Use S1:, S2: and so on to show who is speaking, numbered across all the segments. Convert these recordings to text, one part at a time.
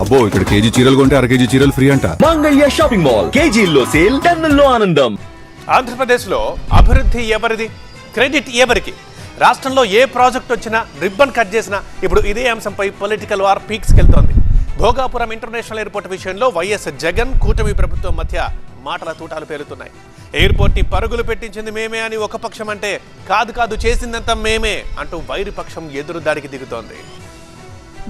S1: అబ్బో ఇక్కడ కేజీ చీరలు కొంటే అర కేజీ చీరలు ఫ్రీ అంట.
S2: మంగళ్య షాపింగ్ మాల్, కేజీల్లో సేల్, టన్నుల్లో ఆనందం.
S3: ఆంధ్రప్రదేశ్లో అభివృద్ధి ఎవరిది, క్రెడిట్ ఎవరికి? రాష్ట్రంలో ఏ ప్రాజెక్ట్ వచ్చినా రిబ్బన్ కట్ చేసినా ఇప్పుడు ఇదే అంశంపై పొలిటికల్ వార్ పీక్స్కెళ్తోంది. భోగాపురం ఇంటర్నేషనల్ ఎయిర్పోర్ట్ విషయంలో వైఎస్ జగన్ కూటమి ప్రభుత్వం మధ్య మాటల తూటాలు పేలుతున్నాయి. ఎయిర్పోర్ట్ ని పరుగులు పెట్టించింది మేమే అని ఒక పక్షం అంటే, కాదు చేసిందంతా మేమే అంటూ వైరి పక్షం ఎదురు దాడికి దిగుతోంది.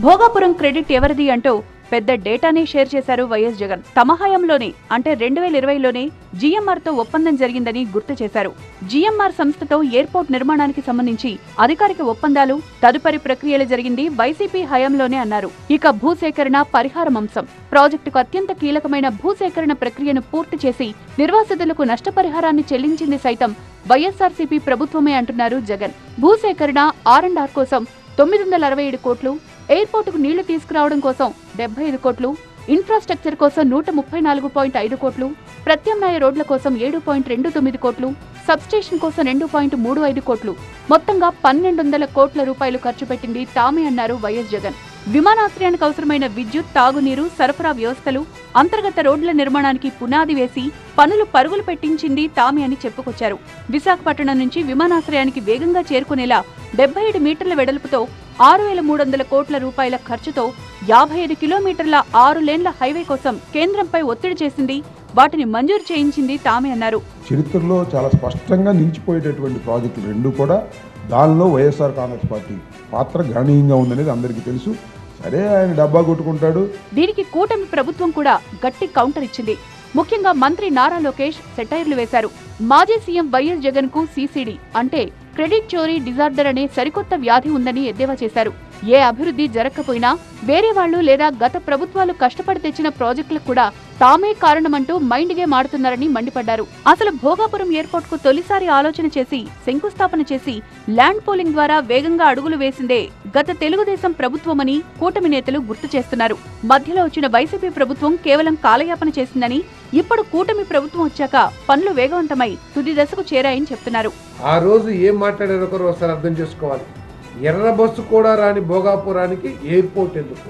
S4: భోగాపురం క్రెడిట్ ఎవరిది అంటూ పెద్ద డేటాని షేర్ చేశారు వైఎస్ జగన్. తమ హయాంలోనే అంటే 2020లోనే జీఎంఆర్ తో ఒప్పందం జరిగిందని గుర్తు చేశారు. జీఎంఆర్ సంస్థతో ఎయిర్పోర్ట్ నిర్మాణానికి సంబంధించి అధికారిక ఒప్పందాలు, తదుపరి ప్రక్రియలు జరిగింది వైసీపీ హయాంలోనే అన్నారు. ఇక భూసేకరణ, పరిహారం అంశం. ప్రాజెక్టుకు అత్యంత కీలకమైన భూసేకరణ ప్రక్రియను పూర్తి చేసి నిర్వాసితులకు నష్టపరిహారాన్ని చెల్లించింది సైతం వైఎస్ఆర్సీపీ ప్రభుత్వమే అంటున్నారు జగన్. భూసేకరణ, R&R కోసం 967 కోట్లు, ఎయిర్పోర్టుకు నీళ్లు తీసుకురావడం కోసం 75 కోట్లు, ఇన్ఫ్రాస్ట్రక్చర్ కోసం 134.5 కోట్లు, ప్రత్యామ్నాయ రోడ్ల కోసం 7.29 కోట్లు, సబ్స్టేషన్ కోసం 2.35 కోట్లు, మొత్తంగా 1200 కోట్ల రూపాయలు ఖర్చు పెట్టింది తామే అన్నారు వైఎస్ జగన్. విమానాశ్రయానికి అవసరమైన విద్యుత్, తాగునీరు సరఫరా వ్యవస్థలు, అంతర్గత రోడ్ల నిర్మాణానికి పునాది వేసి పనులు పరుగులు పెట్టించింది తామే అని చెప్పుకొచ్చారు. విశాఖపట్నం నుంచి విమానాశ్రయానికి వేగంగా చేరుకునేలా 77 మీటర్ల వెడల్పుతో 6,300 కోట్ల రూపాయల ఖర్చుతో 55 కిలోమీటర్ల 6 లేన్ల హైవే కోసం కేంద్రంపై ఒత్తిడి చేసింది, వాటిని మంజూరు చేయించింది తామే అన్నారు.
S5: చరిత్రలో చాలా స్పష్టంగా నిలిచిపోయేటటువంటి ప్రాజెక్టులు రెండు కూడా దానిలో వైఎస్ఆర్ కాంగ్రెస్ పార్టీ పాత్ర గణనీయంగా ఉందనేది అందరికీ తెలుసు. సరే, ఆయన డబ్బా కొట్టుకుంటాడు.
S4: దీనికి కూటమి ప్రభుత్వం కూడా గట్టి కౌంటర్ ఇచ్చింది. ముఖ్యంగా మంత్రి నారా లోకేష్ సెటైర్లు వేశారు. మాజీ సీఎం వైఎస్ జగన్ కు CCD అంటే క్రెడిట్ చోరీ డిజార్డర్ అనే సరికొత్త వ్యాధి ఉందని ఎద్దేవా చేశారు. ఏ అభివృద్ధి జరగకపోయినా వేరే వాళ్లు లేదా గత ప్రభుత్వాలు కష్టపడి తెచ్చిన ప్రాజెక్టులకు కూడా తామే కారణమంటూ మైండ్ గేమ్ ఆడుతున్నారని మండిపడ్డారు. అసలు భోగాపురం ఎయిర్పోర్ట్ కు తొలిసారి ఆలోచన చేసి శంకుస్థాపన చేసి ల్యాండ్ పూలింగ్ ద్వారా వేగంగా అడుగులు వేసిందే గత తెలుగుదేశం ప్రభుత్వమని కూటమి నేతలు గుర్తు చేస్తున్నారు. మధ్యలో వచ్చిన వైసీపీ ప్రభుత్వం కేవలం కాలయాపన చేసిందని, ఇప్పుడు కూటమి ప్రభుత్వం వచ్చాక పనులు వేగవంతమై తుది దశకు చేరాయని చెప్తున్నారు.
S6: ఆ రోజు ఏం మాట్లాడారో ఒకరు ఒకసారి అర్థం చేసుకోవాలి. ఎర్ర బస్సు కూడా రాని భోగాపురానికి ఎయిర్పోర్ట్ ఎందుకు?